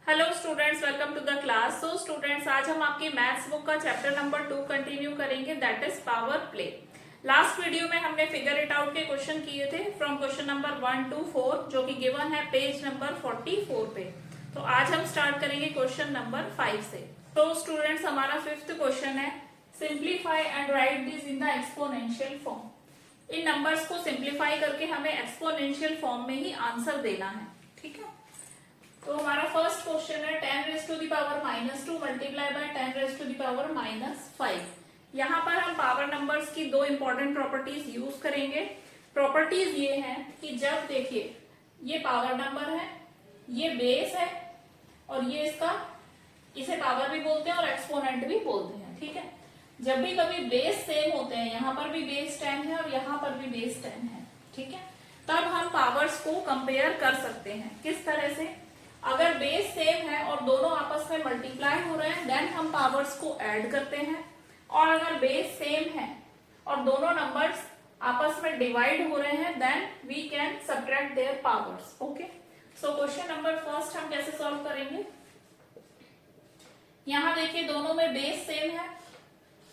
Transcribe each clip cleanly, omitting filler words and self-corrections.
Hello students, welcome to the class. So students, आज हम आपकी मैथ्स बुक का चैप्टर नंबर 2 कंटिन्यू करेंगे, that is power play. Last video में हमने फिगर इट आउट के क्वेश्चन किए थे फ्रॉम क्वेश्चन नंबर 1 to 4, जो कि गिवन है पेज नंबर 44 पे। तो आज हम स्टार्ट करेंगे क्वेश्चन नंबर 5 से। तो स्टूडेंट्स, हमारा फिफ्थ क्वेश्चन है, simplify and right this in the exponential form. In numbers को सिंप्लीफाई करके हमें एक्सपोनेंशियल फॉर्म में ही आंसर देना है, ठीक है। तो हमारा फर्स्ट क्वेश्चन है 10 raise to the power -2 multiply by 10 raise to the power -5। यहाँ पर हम पावर नंबर्स की दो इंपॉर्टेंट प्रॉपर्टीज यूज करेंगे। प्रॉपर्टीज ये हैं कि जब देखिए ये पावर नंबर है, ये बेस है और ये इसे पावर भी बोलते हैं और एक्सपोनेंट भी बोलते हैं, ठीक है। जब भी कभी बेस सेम होते हैं, यहाँ पर भी बेस 10 है और यहाँ पर भी बेस 10 है, ठीक है, तब हम पावर्स को कंपेयर कर सकते हैं। किस तरह से? अगर बेस सेम है और दोनों आपस में मल्टीप्लाई हो रहे हैं, देन हम पावर्स को ऐड करते हैं। और अगर बेस सेम है और दोनों नंबर्स आपस में डिवाइड हो रहे हैं, then we can subtract their powers. Okay, so question number first हम कैसे सॉल्व करेंगे? यहां देखिए दोनों में बेस सेम है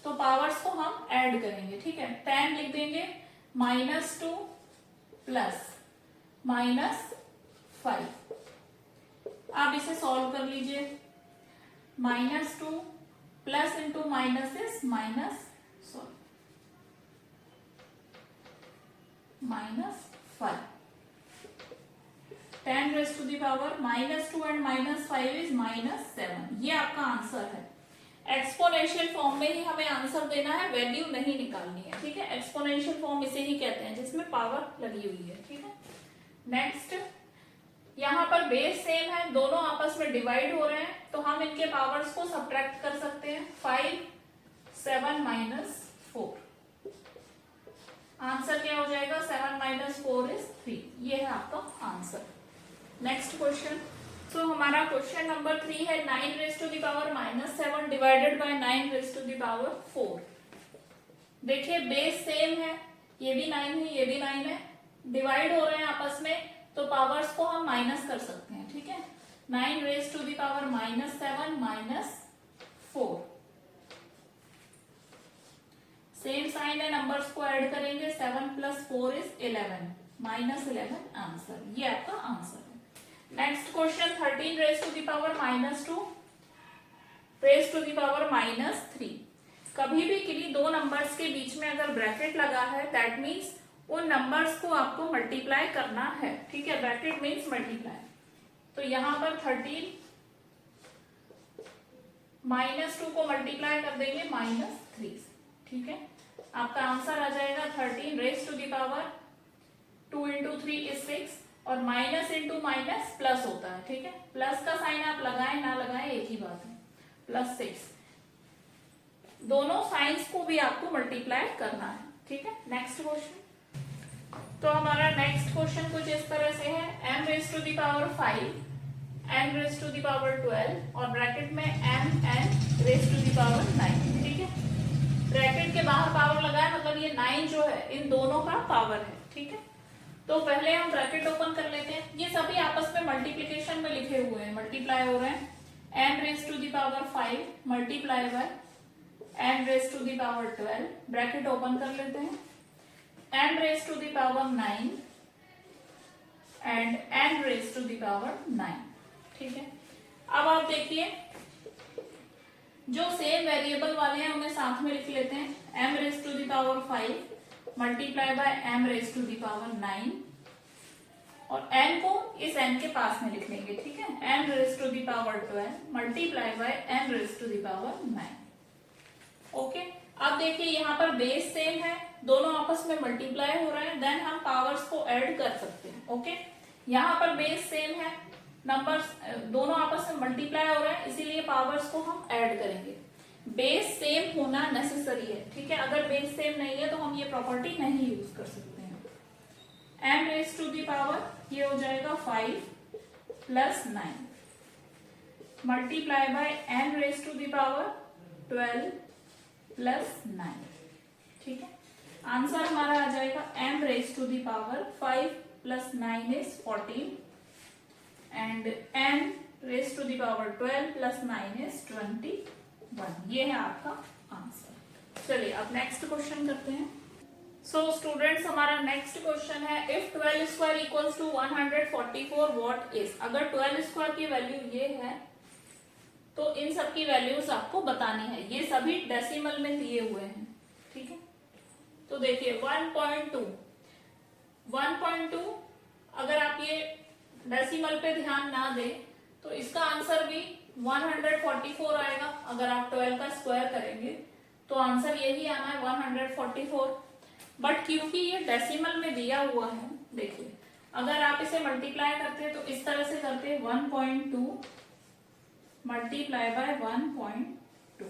तो पावर्स को हम ऐड करेंगे, ठीक है। 10 लिख देंगे, -2 प्लस -5। आप इसे सॉल्व कर लीजिए। -2 plus into minus is -5। 10 raise to the power -2 and -5 is -7। ये आपका आंसर है। एक्सपोनेंशियल फॉर्म में ही हमें आंसर देना है, वैल्यू नहीं निकालनी है, ठीक है। एक्सपोनेंशियल फॉर्म इसे ही कहते हैं जिसमें पावर लगी हुई है, ठीक है। नेक्स्ट, यहाँ पर बेस सेम है, दोनों आपस में डिवाइड हो रहे हैं, तो हम इनके पावर्स को सब्ट्रैक्ट कर सकते हैं। 5 7 -4। आंसर क्या हो जाएगा? 7 - 4 इज 3। ये है आपका आंसर। Next question. सो हमारा क्वेश्चन नंबर 3 है 9 raise to the power -7 divided by 9 raise to the power 4। देखिए बेस सेम है, ये भी 9 है, ये भी 9 है, डिवाइड हो रहे हैं आपस में, तो पावर्स को हम माइनस कर सकते हैं, ठीक है। 9 raise to the power -7 -4। Same sign है, नंबर्स को ऐड करेंगे, 7 + 4 इज 11, -11 आंसर। ये आपका आंसर है। Next question 13 raise to the power -2 raise to the power -3। कभी भी किन्हीं दो नंबर्स के बीच में अगर ब्रैकेट लगा है, दैट मीन्स उन नंबर्स को आपको मल्टीप्लाई करना है, ठीक है। Bracket means multiply. तो यहां पर 13 -2 को मल्टीप्लाई कर देंगे -3, ठीक है। आपका आंसर आ जाएगा 13 raise to the power 2 × 3 is 6, और माइनस इंटू माइनस प्लस होता है, ठीक है। प्लस का साइन आप लगाएं ना लगाएं एक ही बात है, +6। दोनों साइंस को भी आपको मल्टीप्लाई करना है, ठीक है। Next question. तो हमारा नेक्स्ट क्वेश्चन कुछ इस तरह से है, m raise to the power 5 n raise to the power 12 और ब्रैकेट में mn raise to the power 9, ठीक है। ब्रैकेट के बाहर पावर लगा है, मतलब ये 9 जो है इन दोनों का पावर है, ठीक है। तो पहले हम ब्रैकेट ओपन कर लेते हैं। ये सभी आपस में मल्टीप्लीकेशन में लिखे हुए हैं, मल्टीप्लाई हो रहे हैं। n raise to the power 5 multiply by n raise to the power 12, bracket open कर लेते हैं। n raised to the power 9 and n raised to the power 9, ठीक है। अब आप देखिए जो सेम वेरिएबल वाले हैं उन्हें साथ में लिख लेते हैं। m raised to the power 5 multiply bye m raised to the power 9, और n को इस n के पास में लिख लेंगे, ठीक है। n raised to the power 12 multiply by n raised to the power 9। Okay, अब देखिए यहाँ पर बेस सेम है, दोनों आपस में मल्टीप्लाई हो रहे हैं, देन हम पावर्स को ऐड कर सकते हैं। ओके, यहाँ पर बेस सेम है, नंबर्स दोनों आपस में मल्टीप्लाई हो रहे हैं, इसीलिए पावर्स को हम ऐड करेंगे। बेस सेम होना नेसेसरी है, ठीक है। अगर बेस सेम नहीं है तो हम ये प्रॉपर्टी नहीं यूज कर सकते हैं। m raise to the power ये हो जाएगा 5 + 9 multiply by n raise to the power 12 + 9, ठीक है। आंसर हमारा आ जाएगा m raise to the power 5 + 9 is 14 and n raise to the power 12 plus 9 is 21। ये है आपका आंसर। चलिए अब नेक्स्ट क्वेश्चन करते हैं। सो स्टूडेंट्स हमारा नेक्स्ट क्वेश्चन है, if 12 square equals to 144 what is. अगर 12 स्क्वायर की वैल्यू ये है तो इन सब की वैल्यूज आपको बतानी है। ये सभी डेसिमल में दिए हुए हैं, ठीक है। तो देखिए 1.2 अगर आप ये डेसिमल पे ध्यान ना दें तो इसका आंसर भी 144 आएगा। अगर आप 12 का स्क्वायर करेंगे तो आंसर यही आना है 144। बट क्योंकि ये डेसिमल में दिया हुआ है, देखिए अगर आप इसे मल्टीप्लाई करते हैं तो इस तरह से करते हैं 1.2 मल्टीप्लाई बाय 1.2,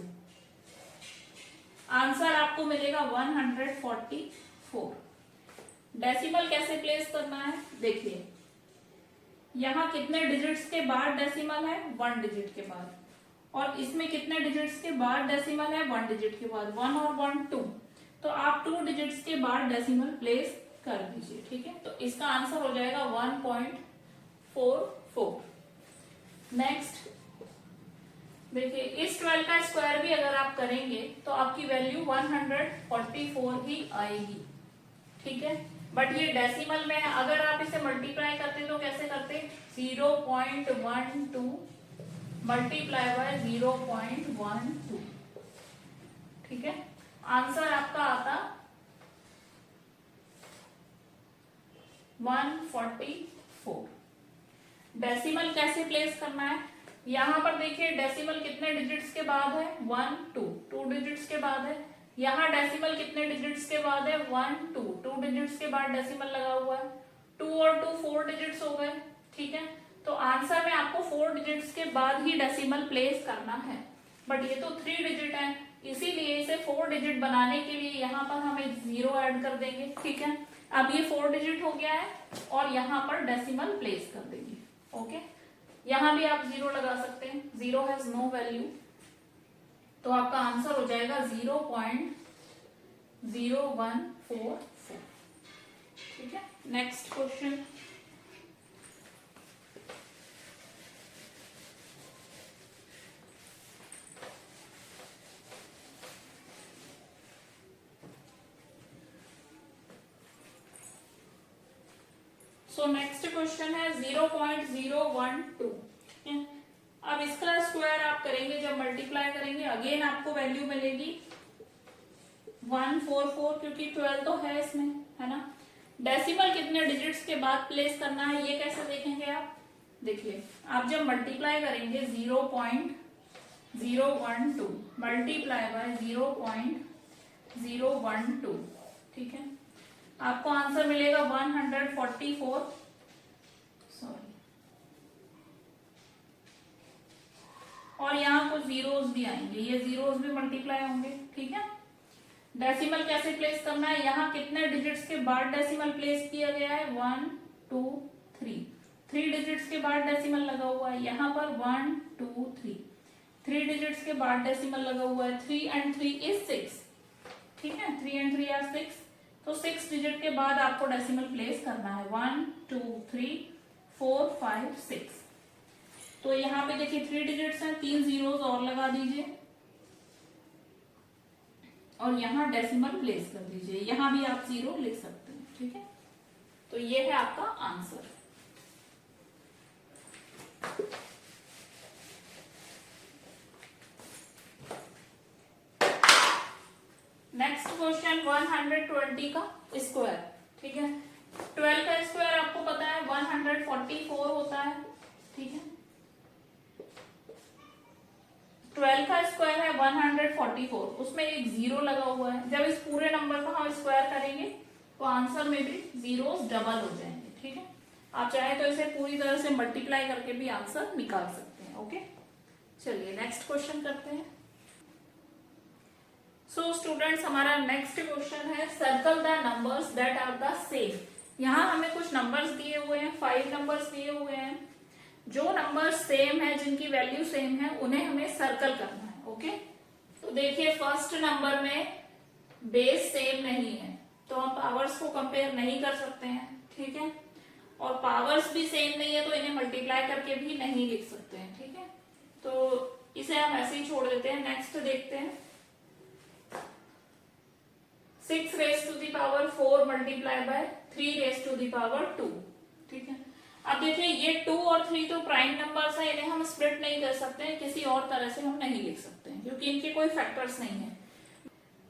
आंसर आपको मिलेगा 144। डेसिमल कैसे प्लेस करना है, देखिए यहाँ कितने डिजिट्स के बाद डेसिमल है, 1 डिजिट के बाद, और इसमें कितने डिजिट्स के बाद डेसिमल है, 1 डिजिट के बाद, 1 और 1 2, तो आप 2 डिजिट्स के बाद डेसिमल प्लेस कर दीजिए, ठीक है। तो इसका आंसर हो जाएगा 1.44। नेक्स्ट देखिए इस 12 का स्क्वायर भी अगर आप करेंगे तो आपकी वैल्यू 144 ही आएगी, ठीक है। बट ये डेसिमल में है, अगर आप इसे मल्टीप्लाई करते तो कैसे करते, 0.12 मल्टीप्लाई बाय 0.12, ठीक है। आंसर आपका आता 144। डेसिमल कैसे प्लेस करना है, यहां पर देखिए डेसिमल कितने डिजिट्स के बाद है, 1 2 डिजिट्स के बाद है। यहाँ डेसिमल कितने डिजिट्स के बाद है, 1 2 डिजिट्स के बाद डेसिमल लगा हुआ है, 2 और 2 4 डिजिट्स हो गए, ठीक है। तो आंसर में आपको 4 डिजिट्स के बाद ही डेसिमल प्लेस करना है। बट ये तो 3 डिजिट है, इसीलिए इसे 4 डिजिट बनाने के लिए यहाँ पर हमें 0 ऐड कर देंगे, ठीक है। अब ये 4 डिजिट हो गया है और यहाँ पर डेसिमल प्लेस कर देंगे, ओके। यहाँ भी आप 0 लगा सकते हैं, 0 हैज नो वैल्यू, तो आपका आंसर हो जाएगा 0.0144, ठीक है। Next question, so next question है 0.012। अब इसका स्क्वायर आप करेंगे, जब मल्टीप्लाई करेंगे अगेन आपको वैल्यू मिलेगी 144, क्योंकि 12 तो है इसमें, है ना। डेसिमल कितने डिजिट्स के बाद प्लेस करना है ये कैसे देखेंगे आप, देखिए आप जब मल्टीप्लाई करेंगे 0.012 मल्टीप्लाई बाय 0.012, ठीक है, आपको आंसर मिलेगा 144, सॉरी, और यहाँ कुछ जीरोस भी आएंगे, ये जीरोस भी मल्टीप्लाई होंगे, ठीक है। डेसिमल कैसे प्लेस करना है, यहाँ कितने डिजिट्स के बाद डेसिमल प्लेस किया गया है, 1 2 3 डिजिट्स के बाद डेसिमल लगा हुआ है, यहाँ पर 1 2 3 डिजिट्स के बाद डेसिमल लगा हुआ है, 3 and 3 is 6, ठीक है, 3 and 3 are 6, तो 6 डिजिट के बाद आपको डेसिमल प्लेस करना है, 1 2 3 4 5 6। तो यहाँ पे देखिए 3 डिजिट्स हैं, 3 जीरोस और लगा दीजिए और यहाँ डेसिमल प्लेस कर दीजिए, यहाँ भी आप 0 लिख सकते हैं, ठीक है। तो ये है आपका आंसर। नेक्स्ट क्वेश्चन 120 का स्क्वायर, ठीक है। 12 का स्क्वायर आपको पता है 144 होता है, ठीक है। 12 का स्क्वायर है 144, उसमें एक 0 लगा हुआ है, जब इस पूरे नंबर को हम स्क्वायर करेंगे तो आंसर में भी जीरोस डबल हो जाएंगे, ठीक है। आप चाहे तो इसे पूरी तरह से मल्टीप्लाई करके भी आंसर निकाल सकते हैं, ओके। चलिए नेक्स्ट क्वेश्चन करते हैं। सो स्टूडेंट्स हमारा नेक्स्ट क्वेश्चन है, circle the numbers that are the same. यहाँ हमें कुछ नंबर्स दिए हुए हैं, 5 नंबर्स दिए हुए हैं, जो नंबर्स सेम है, जिनकी वैल्यू सेम है, उन्हें हमें सर्कल करना है, ओके। तो देखिए फर्स्ट नंबर में बेस सेम नहीं है तो हम पावर्स को कंपेयर नहीं कर सकते हैं, ठीक है। और पावर्स भी सेम नहीं है तो इन्हें मल्टीप्लाई करके भी नहीं लिख सकते हैं, ठीक है। तो इसे हम ऐसे ही छोड़ देते हैं। नेक्स्ट देखते हैं 6 raise to the power 4 multiply by 3 raise to the power 2, ठीक है। अब देखिए ये 2 और 3 तो प्राइम नंबर्स है, इन्हें हम स्प्लिट नहीं कर सकते हैं, किसी और तरह से हम नहीं लिख सकते हैं क्योंकि इनके कोई फैक्टर्स नहीं है।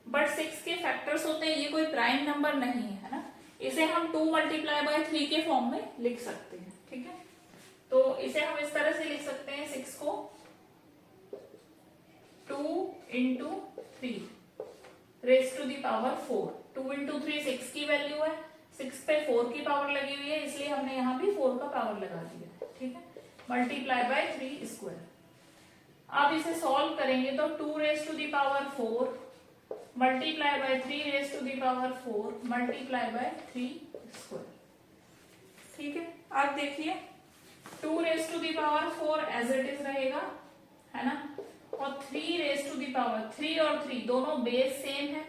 बट 6 के फैक्टर्स होते हैं, ये कोई प्राइम नंबर नहीं है ना, इसे हम 2 मल्टीप्लाई बाय 3 के फॉर्म में लिख सकते हैं, ठीक है। तो इसे हम इस तरह से लिख सकते हैं 6 को 2 into 3 raise to the power 4। 2 into 3 6 की वैल्यू है, 6 पे 4 की पावर लगी हुई है, इसलिए हमने यहाँ भी 4 का पावर लगा दिया, ठीक है। Multiply by 3 square. अब इसे सॉल्व करेंगे तो 2 raise to the power 4 multiply by 3 raise to the power 4 multiply by 3 square, ठीक है। अब देखिए 2 raise to the power 4 as it is रहेगा, है ना, और 3 रेज टू दी पावर 3 और 3 दोनों बेस सेम है,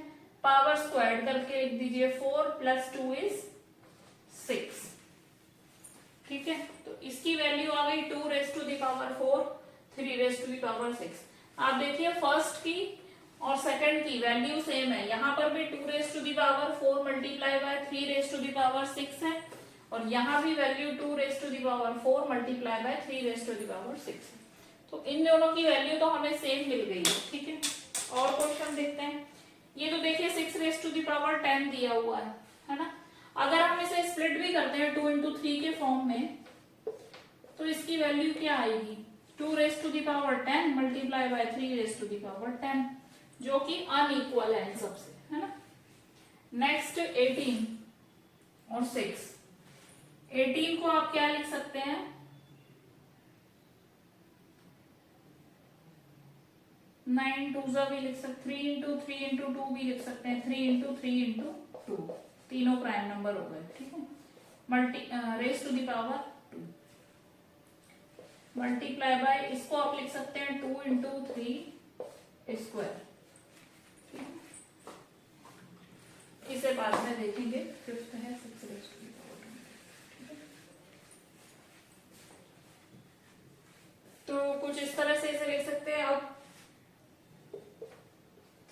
पावर स्क्वायर करके लिख दीजिए 4 प्लस 2 इज 6, ठीक है। तो इसकी वैल्यू आ गई 2 raise to the power 4 3 raise to the power 6। आप देखिए फर्स्ट की और सेकंड की वैल्यू सेम है, यहाँ पर भी 2 raise to the power 4 multiply by 3 raise to the power 6 है, और यहाँ भी value 2 raise to the power 4 multiply by 3 raise to the power 6 है। तो इन दोनों की वैल्यू तो हमें सेम मिल गई है, ठीक है। और क्वेश्चन देखते हैं। ये तो देखिए 6 रेज टू दी पावर 10 दिया हुआ है ना। अगर हम इसे स्प्लिट भी करते हैं 2 इंटू 3 के फॉर्म में, तो इसकी वैल्यू क्या आएगी 2 raise to the power 10 multiply by 3 raise to the power 10, जो कि अनइक्वल है इन सबसे, है ना। नेक्स्ट 18 और 6। 18 को आप क्या लिख सकते हैं 9 2 भी लिख सकते, 3 इंटू 3 इंटू 2 भी लिख सकते हैं, 3 इंटू 3 इंटू 2, तीनों प्राइम नंबर हो गए, ठीक है। Raise to the power 2 multiply by, इसको आप लिख सकते हैं 2 इंटू 3 स्क्वायर, इसे बाद में देखेंगे। फिफ्थ है 6 रेज टू दी पावर 2, तो कुछ इस तरह से इसे लिख सकते हैं। अब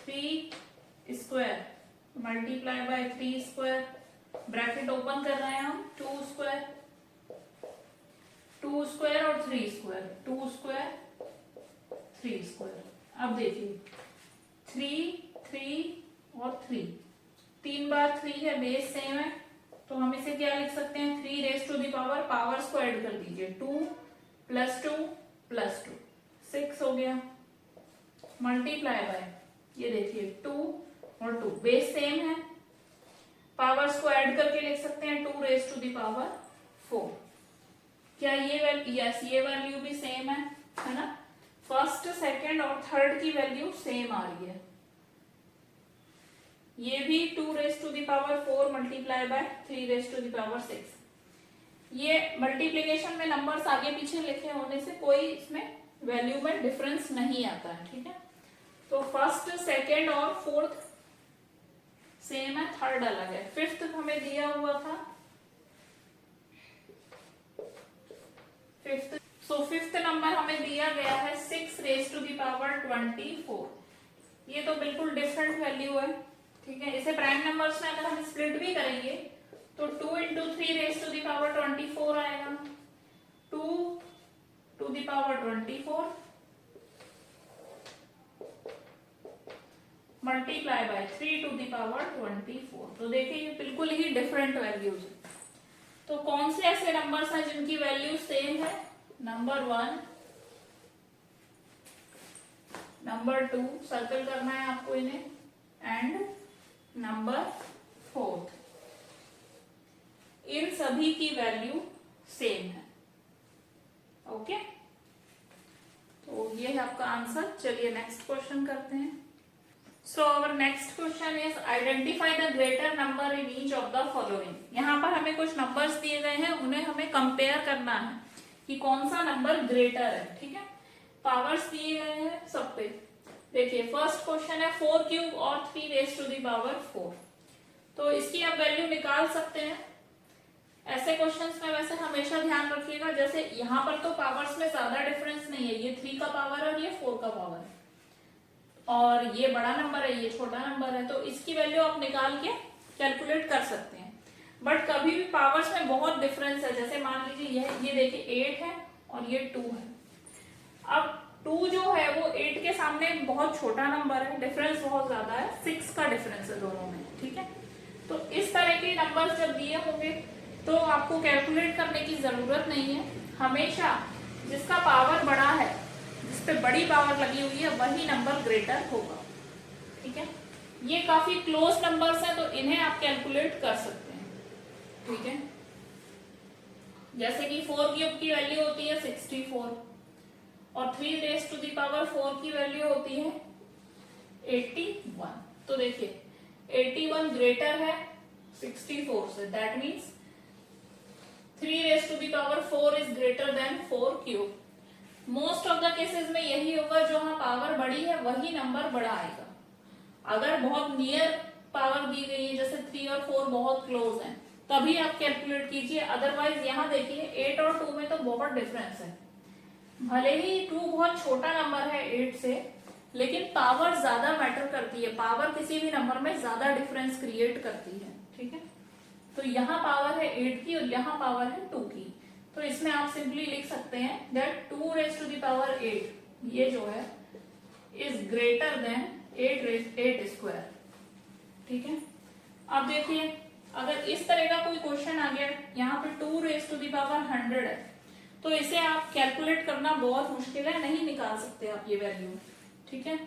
3 square multiply by 3 square, bracket open कर रहे हैं हम, 2 स्क्वायर और 3 स्क्वायर, 2 स्क्वायर 3 स्क्वायर। अब देखिए 3 3 और 3, 3 बार 3 है, बेस सेम है, तो हम इसे क्या लिख सकते हैं 3 raise to the power square कर दीजिए, 2 प्लस 2 प्लस 2 6 हो गया, मल्टीप्लाई बाय ये देखिए 2 और 2 बेस सेम है, पावर स्क्वायर करके लिख सकते हैं 2 रेज टू दी पावर 4। क्या ये वैल्यू, यस ये वैल्यू भी सेम है ना। फर्स्ट सेकंड और थर्ड की वैल्यू सेम आ रही है, ये भी 2 raise to the power 4 multiply by 3 raise to the power 6। ये मल्टीप्लिकेशन में नंबर्स आगे पीछे लिखे होने से कोई इसमें वैल्यू में डिफरेंस नहीं आता है, ठीक है। तो फर्स्ट सेकंड और फोर्थ सेम है, थर्ड अलग है। फिफ्थ हमें दिया हुआ था फिफ्थ नंबर हमें दिया गया है 6 रेज टू दी पावर 24। ये तो बिल्कुल डिफरेंट वैल्यू है, ठीक है। इसे प्राइम नंबर्स में अगर हम स्प्लिट भी करेंगे तो 2 into 3 raise to the power 24 आएगा, 2 to the power 24 multiply by 3 to the power 24। तो देखिए ये बिल्कुल ही डिफरेंट वैल्यूज है। तो कौन से ऐसे नंबर्स हैं जिनकी वैल्यू सेम है, नंबर 1, नंबर 2 सर्कल करना है आपको इन्हें, एंड नंबर 4, इन सभी की वैल्यू सेम है, ओके। तो ये है आपका आंसर। चलिए नेक्स्ट क्वेश्चन करते हैं। So our next question is identify the greater number in each of the following. यहाँ पर हमें कुछ नंबर्स दिए गए हैं, उन्हें हमें कंपेयर करना है कि कौन सा नंबर ग्रेटर है, ठीक है। पावर्स दिए गए हैं सब पे। देखिए फर्स्ट क्वेश्चन है 4 क्यूब और 3 रेज टू दी पावर 4। तो इसकी आप वैल्यू निकाल सकते हैं ऐसे क्वेश्चंस में वैसे हमेशा ध्यान रखिएगा, जैसे यहाँ पर तो पावर्स में ज्यादा डिफरेंस नहीं है, ये 3 का पावर है और ये 4 का पावर है, और ये बड़ा नंबर है, ये छोटा नंबर है, तो इसकी वैल्यू आप निकाल के कैलकुलेट कर सकते हैं। बट कभी भी पावर्स में बहुत डिफरेंस है, जैसे मान लीजिए ये देखिए 8 है और ये 2 है। अब 2 जो है वो 8 के सामने बहुत छोटा नंबर है, डिफरेंस बहुत ज्यादा है, 6 का डिफरेंस है दोनों में, ठीक है। तो इस तरह के नंबर्स जब दिए होंगे तो आपको कैलकुलेट करने की जरूरत नहीं है, हमेशा जिसका पावर बड़ा है, जिस पे बड़ी पावर लगी हुई है, वही नंबर ग्रेटर होगा, ठीक है। ये काफी क्लोज नंबर्स हैं तो इन्हें आप कैलकुलेट कर सकते हैं, ठीक है। जैसे कि 4 क्यूब की वैल्यू होती है 64 और 3 रेज टू द पावर 4 की वैल्यू होती है 81। तो देखिए 81 ग्रेटर है 64 से, that means 3 raise to the power 4 is greater than 4 cube. Most of the cases में यही होगा, जो हाँ पावर बड़ी है वही नंबर बड़ा आएगा। अगर बहुत नियर पावर दी गई है, जैसे 3 और 4 बहुत क्लोज हैं, तभी आप कैलकुलेट कीजिए। अदरवाइज यहाँ देखिए 8 और 2 में तो बहुत डिफरेंस है, भले ही 2 बहुत छोटा नंबर है 8 से, लेकिन पावर ज्यादा मैटर करती है, पावर किसी भी नंबर में ज्यादा डिफरेंस क्रिएट करती है, ठीक है। तो यहाँ पावर है 8 की और यहाँ पावर है 2 की, तो इसमें आप सिंपली लिख सकते हैं that 2 raise to the power 8 ये जो है इज ग्रेटर देन 8 स्क्वायर, ठीक है। अब देखिए अगर इस तरह का कोई क्वेश्चन आ गया, यहाँ पे 2 रेज टू द पावर 100 है, तो इसे आप कैलकुलेट करना बहुत मुश्किल है, नहीं निकाल सकते आप ये वैल्यू, ठीक है।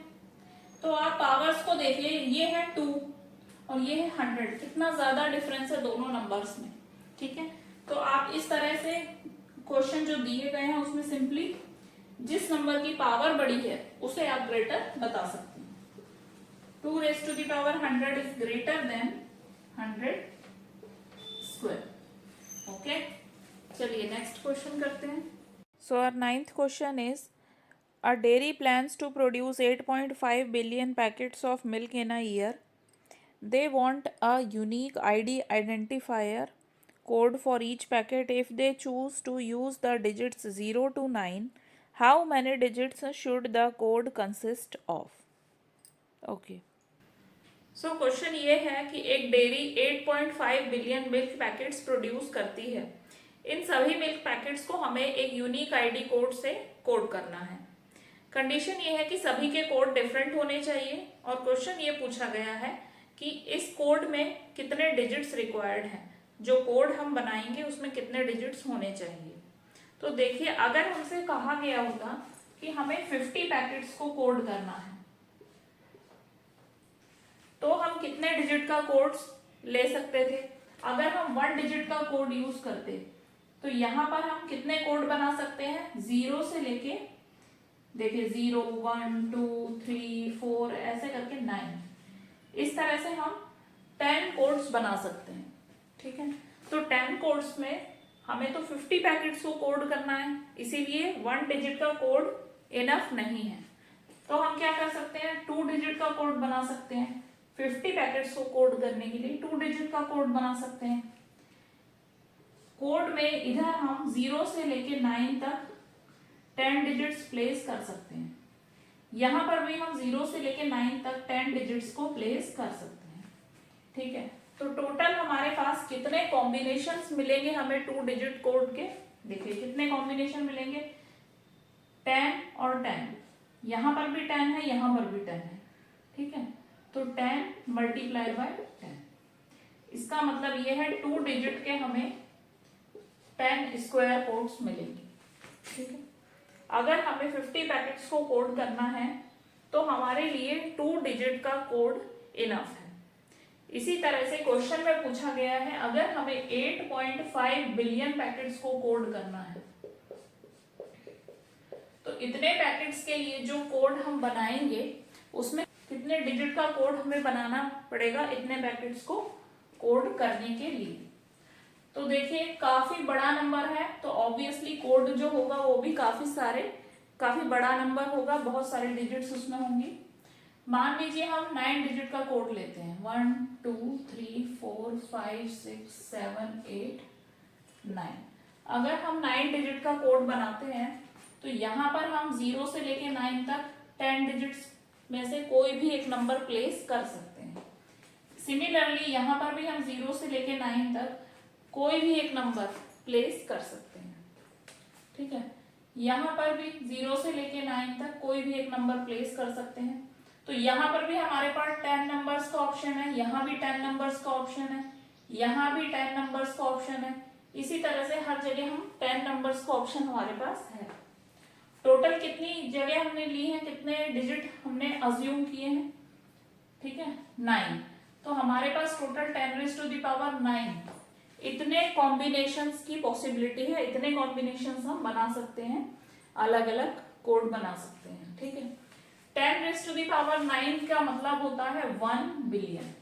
तो आप पावर्स को देखिए, ये है 2 और ये है 100, कितना ज्यादा डिफरेंस है दोनों नंबर्स में, ठीक है। तो आप इस तरह से क्वेश्चन जो दिए गए हैं उसमें सिंपली जिस नंबर की पावर बड़ी है उसे आप ग्रेटर बता सकते हैं। 2 raise to the power 100 is greater than 100 square, okay. चलिए नेक्स्ट क्वेश्चन करते हैं। So our ninth question is, a dairy plans to produce 8.5 billion packets of milk in a year. They want a unique ID identifier code for each packet. If they choose to use the digits 0 to 9, how many digits should the code consist of? Okay. So question ये है कि एक dairy 8.5 billion milk packets produce करती है। इन सभी milk packets को हमें एक यूनिक आईडी कोड से कोड करना है। कंडीशन ये है कि सभी के कोड डिफरेंट होने चाहिए और क्वेश्चन ये पूछा गया है कि इस कोड में कितने डिजिट्स रिक्वायर्ड हैं, जो कोड हम बनाएंगे उसमें कितने डिजिट्स होने चाहिए। तो देखिए अगर हमसे कहा गया होता कि हमें 50 पैकेट्स को कोड करना है, तो हम कितने डिजिट का कोड ले सकते थे। अगर हम 1 डिजिट का कोड यूज करते तो यहां पर हम कितने कोड बना सकते हैं, 0 से लेके देखिए 0 1 2 3 4 ऐसे करके 9, इस तरह से हम 10 कोड्स बना सकते हैं, ठीक है। तो 10 कोड्स में हमें तो 50 पैकेट्स को कोड करना है, इसीलिए 1 डिजिट का कोड इनफ नहीं है। तो हम क्या कर सकते हैं, 2 डिजिट का कोड बना सकते हैं। 50 पैकेट्स को कोड करने के लिए 2 डिजिट का कोड बना सकते हैं। कोड में इधर हम 0 से लेके 9 तक 10 डिजिट्स प्लेस कर सकते हैं, यहां पर भी हम 0 से लेके 9 तक 10 डिजिट्स को प्लेस कर सकते हैं, ठीक है। तो टोटल हमारे पास कितने कॉम्बिनेशंस मिलेंगे हमें 2 डिजिट कोड के, देखिए कितने कॉम्बिनेशन मिलेंगे, 10 और 10, यहां पर भी 10 है, यहां पर भी 10 है, ठीक है। तो 10 मल्टीप्लाइड बाय 10, इसका मतलब ये है 2 डिजिट के हमें 10 स्क्वायर कोड्स मिलेंगे, ठीक है। अगर हमें 50 पैकेट्स को कोड करना है तो हमारे लिए 2 डिजिट का कोड इनफ है। इसी तरह से क्वेश्चन में पूछा गया है अगर हमें 8.5 बिलियन पैकेट्स को कोड करना है, तो इतने पैकेट्स के लिए जो कोड हम बनाएंगे उसमें कितने डिजिट का कोड हमें बनाना पड़ेगा इतने पैकेट्स को कोड करने के लिए। तो देखिए काफी बड़ा नंबर है, तो ऑब्वियसली कोड जो होगा वो भी काफी बड़ा नंबर होगा, बहुत सारे डिजिट्स उसमें होंगे। मान लीजिए हम 9 डिजिट का कोड लेते हैं, 1 2 3 4 5 6 7 8 9। अगर हम 9 डिजिट का कोड बनाते हैं तो यहाँ पर हम 0 से लेके 9 तक 10 डिजिट्स में से कोई भी एक नंबर प्लेस कर सकते हैं। सिमिलरली यहाँ पर भी हम 0 से लेके 9 तक कोई भी एक नंबर प्लेस कर सकते हैं। ठीक है, यहाँ पर भी 0 से लेके 9 तक कोई भी एक नंबर प्लेस कर सकते हैं। तो यहाँ पर भी हमारे पास 10 नंबर्स का ऑप्शन है, यहाँ भी 10 नंबर्स का ऑप्शन है, यहाँ भी 10 नंबर्स का ऑप्शन है। इसी तरह से हर जगह हम 10 नंबर्स का ऑप्शन हमारे पास है। टोटल कितनी जगह हमने ली है, कितने डिजिट हमने अज्यूम किए हैं? ठीक है, 9। तो हमारे पास टोटल 10⁻⁹ इतने कॉम्बिनेशंस की पॉसिबिलिटी है, इतने कॉम्बिनेशंस हम बना सकते हैं, अलग अलग कोड बना सकते हैं। ठीक है, 10⁻⁹ का मतलब होता है 1 बिलियन।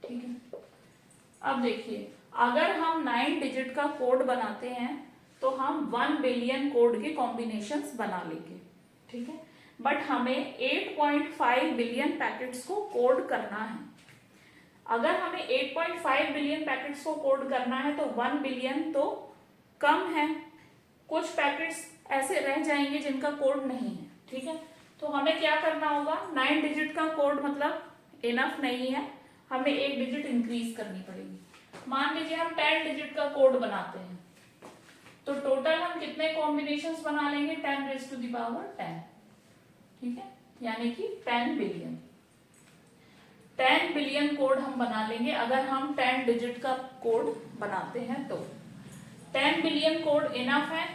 ठीक है, अब देखिए, अगर हम 9 डिजिट का कोड बनाते हैं तो हम 1 बिलियन कोड के कॉम्बिनेशंस बना लेंगे। ठीक है, बट हमें 8.5 बिलियन पैकेट्स को कोड करना है। अगर हमें 8.5 बिलियन पैकेट्स को कोड करना है तो 1 बिलियन तो कम है, कुछ पैकेट्स ऐसे रह जाएंगे जिनका कोड नहीं है। ठीक है, तो हमें क्या करना होगा, 9 डिजिट का कोड मतलब इनफ नहीं है, हमें एक डिजिट इंक्रीज करनी पड़ेगी। मान लीजिए हम 10 डिजिट का कोड बनाते हैं तो टोटल हम कितने कॉम्बिनेशंस बना लेंगे, 10⁻10। ठीक है, यानी कि 10 बिलियन। 10 बिलियन कोड हम बना लेंगे अगर हम 10 डिजिट का कोड बनाते हैं तो 10 बिलियन कोड इनफ है,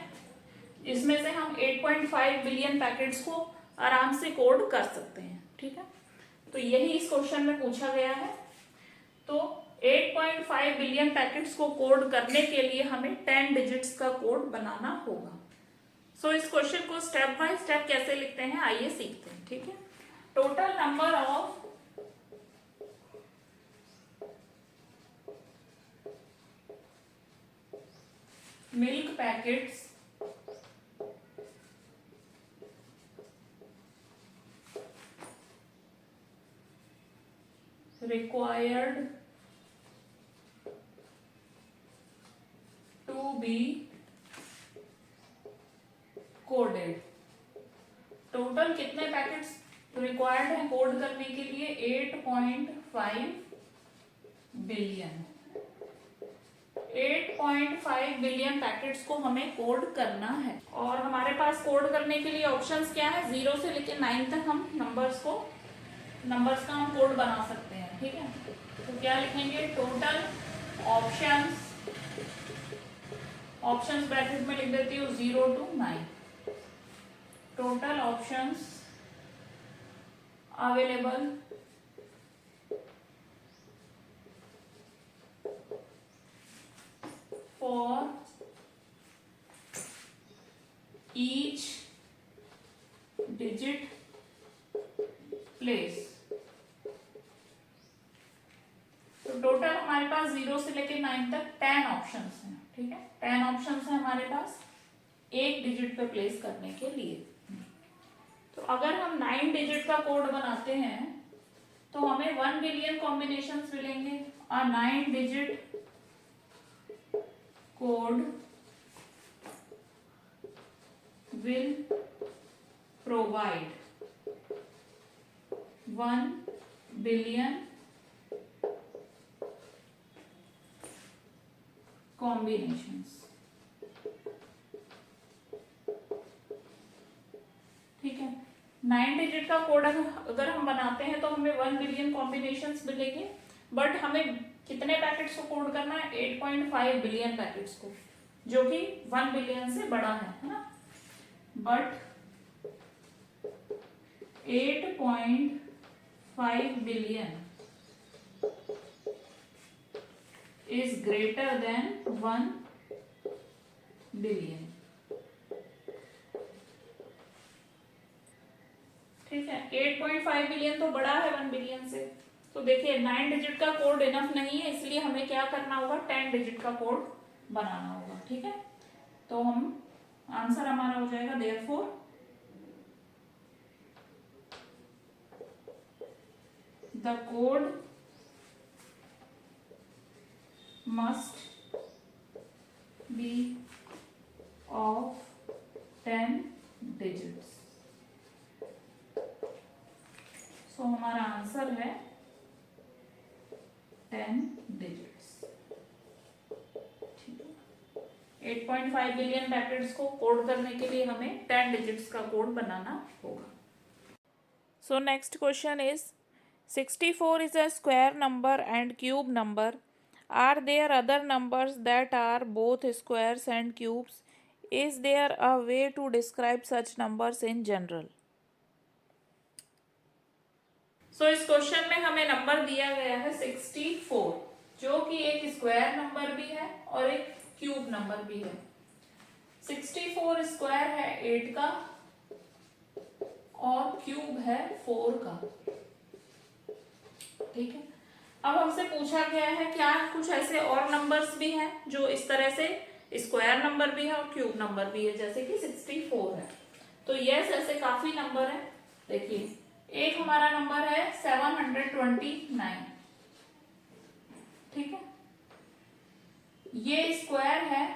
इसमें से हम 8.5 बिलियन पैकेट्स को आराम से कोड कर सकते हैं। ठीक है, तो यही इस क्वेश्चन में पूछा गया है। तो 8.5 बिलियन पैकेट्स को कोड करने के लिए हमें 10 डिजिट्स का कोड बनाना होगा। सो इस क्वेश्चन को स्टेप बाय स्टेप कैसे लिखते हैं आइए सीखते हैं। ठीक है, total number of milk packets required to be coded। Total कितने पैकेट्स रिक्वायर्ड है कोड करने के लिए, 8.5 बिलियन। 8.5 बिलियन पैकेट्स को हमें कोड करना है और हमारे पास कोड करने के लिए ऑप्शंस क्या है, 0 से लेकर 9 तक हम नंबर्स का हम कोड बना सकते हैं। ठीक है, तो क्या लिखेंगे, टोटल ऑप्शंस ब्रैकेट में लिख देती हूँ 0 to 9। Total options available for each digit place. तो टोटल हमारे पास 0 से लेकर 9 तक 10 ऑप्शंस हैं। ठीक है, 10 ऑप्शंस हैं हमारे पास एक डिजिट पे प्लेस करने के लिए। तो अगर हम 9 डिजिट का कोड बनाते हैं तो हमें 1 बिलियन कॉम्बिनेशंस मिलेंगे और 9 digit code will provide 1 billion combinations. ठीक है, 9 डिजिट का कोड अगर हम बनाते हैं तो हमें 1 बिलियन कॉम्बिनेशंस मिलेंगे, बट हमें कितने पैकेट्स को कोड करना है, 8.5 बिलियन पैकेट्स को, जो कि 1 बिलियन से बड़ा है ना। But 8.5 billion is greater than 1 billion. ठीक है, 8.5 बिलियन तो बड़ा है 1 बिलियन से। तो देखिए 9 डिजिट का कोड इनफ नहीं है, इसलिए हमें क्या करना होगा, 10 डिजिट का कोड बनाना होगा। ठीक है, तो हम आंसर हमारा हो जाएगा therefore the code must be of 10 digits. सो हमारा आंसर है 10 डिजिट्स। ठीक है, 8.5 बिलियन पैकेट्स को कोड करने के लिए हमें 10 डिजिट्स का कोड बनाना होगा। So next question is 64 is a square number and cube number. Are there other numbers that are both squares and cubes? Is there a way to describe such numbers in general? सो इस question में हमें number दिया गया है 64, जो कि एक square number भी है और एक क्यूब नंबर भी है। 64 स्क्वायर है 8 का और क्यूब है 4 का। ठीक है, अब हमसे पूछा गया है क्या कुछ ऐसे और नंबर्स भी हैं जो इस तरह से स्क्वायर नंबर भी है और क्यूब नंबर भी है, जैसे कि 64 है। तो यस, ऐसे काफी नंबर है। देखिए, एक हमारा नंबर है 729। ठीक है, ये स्क्वायर है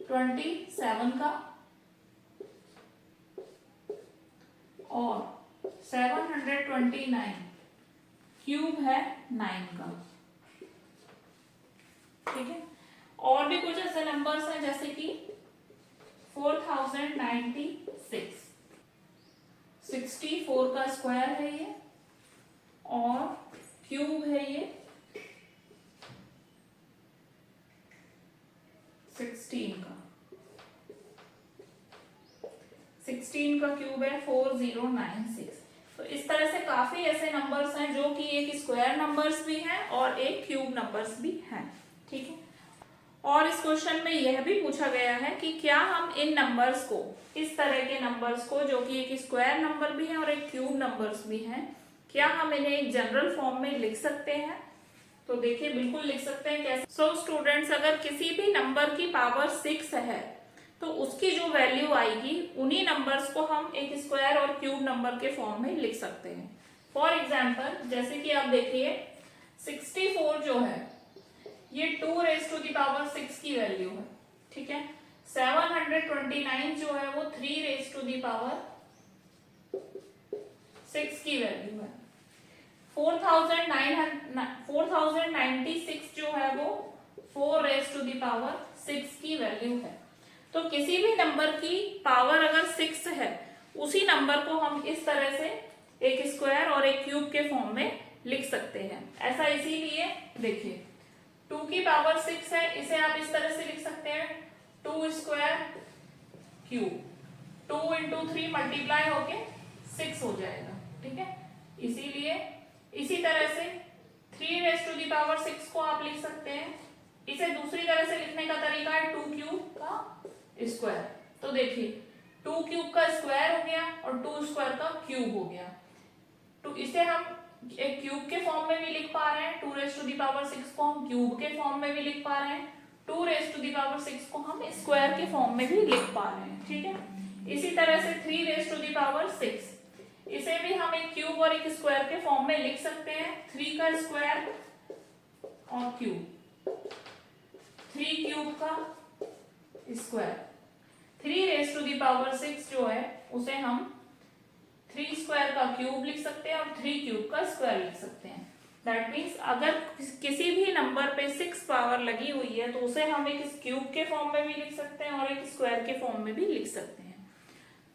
27 का और 729 क्यूब है 9 का। ठीक है, और भी कुछ ऐसे नंबर्स हैं जैसे कि 4096, 64 का स्क्वायर है ये और क्यूब है ये 16 का। 16 का क्यूब है 4096। तो इस तरह से काफी ऐसे नंबर्स हैं जो कि एक स्क्वायर नंबर्स भी हैं और एक क्यूब नंबर्स भी हैं। ठीक है, और इस क्वेश्चन में यह भी पूछा गया है कि क्या हम इन नंबर्स को, इस तरह के नंबर्स को जो कि एक स्क्वायर नंबर भी है और एक क्यूब नंबर्स भी हैं, क्या हम इन्हें एक जनरल फॉर्म में लिख सकते हैं? तो देखिए, बिल्कुल लिख सकते हैं। कैसे? सो स्टूडेंट्स, अगर किसी भी नंबर की पावर 6 है तो उसकी जो वैल्यू आएगी उन्हीं नंबर्स को हम एक स्क्वायर और क्यूब नंबर के फॉर्म में लिख सकते हैं। फॉर एग्जाम्पल, जैसे कि आप देखिए 64 जो है ये 2 raised to the power 6 की वैल्यू है। ठीक है, 729 जो है वो 3 raised to the power 6 की वैल्यू है। 4096 जो है वो 4 raised to the power 6 की वैल्यू है। तो किसी भी नंबर की पावर अगर 6 है, उसी नंबर को हम इस तरह से एक स्क्वायर और एक क्यूब के फॉर्म में लिख सकते हैं। ऐसा इसीलिए, देखिए 2 की पावर 6 है, इसे आप इस तरह से लिख सकते हैं 2 स्क्वायर क्यूब, 2 इंटू 3 मल्टीप्लाई होके 6 हो जाएगा। ठीक है, इसीलिए इसी तरह से 3 raised to the power 6 को आप लिख सकते हैं। इसे दूसरी तरह से लिखने का तरीका है 2 क्यूब का स्क्वायर। तो देखिए 2 क्यूब का स्क्वायर हो गया और 2 स्क्वायर का क्यूब हो गया। तो इसे हम एक क्यूब के फॉर्म में भी लिख पा रहे हैं, 2 raised to the power 6 को हम क्यूब के फॉर्म में भी लिख पा रहे हैं, 2 raised to the power 6 को हम स्क्वायर के फॉर्म में भी लिख पा रहे हैं। ठीक है, इसी तरह से 3 raised to the power 6 इसे भी हम एक क्यूब और एक स्क्वायर के फॉर्म में लिख सकते हैं। 3 का स्क्वायर और क्यूब, 3 क्यूब का square, 3 raised to the power 6 जो है उसे हम 3 स्क्वायर का क्यूब लिख सकते हैं और 3 क्यूब का स्क्वायर लिख सकते हैं। दैट मीन्स अगर किसी भी नंबर पे 6 पावर लगी हुई है तो उसे हम एक क्यूब के फॉर्म में भी लिख सकते हैं और एक स्क्वायर के फॉर्म में भी लिख सकते हैं।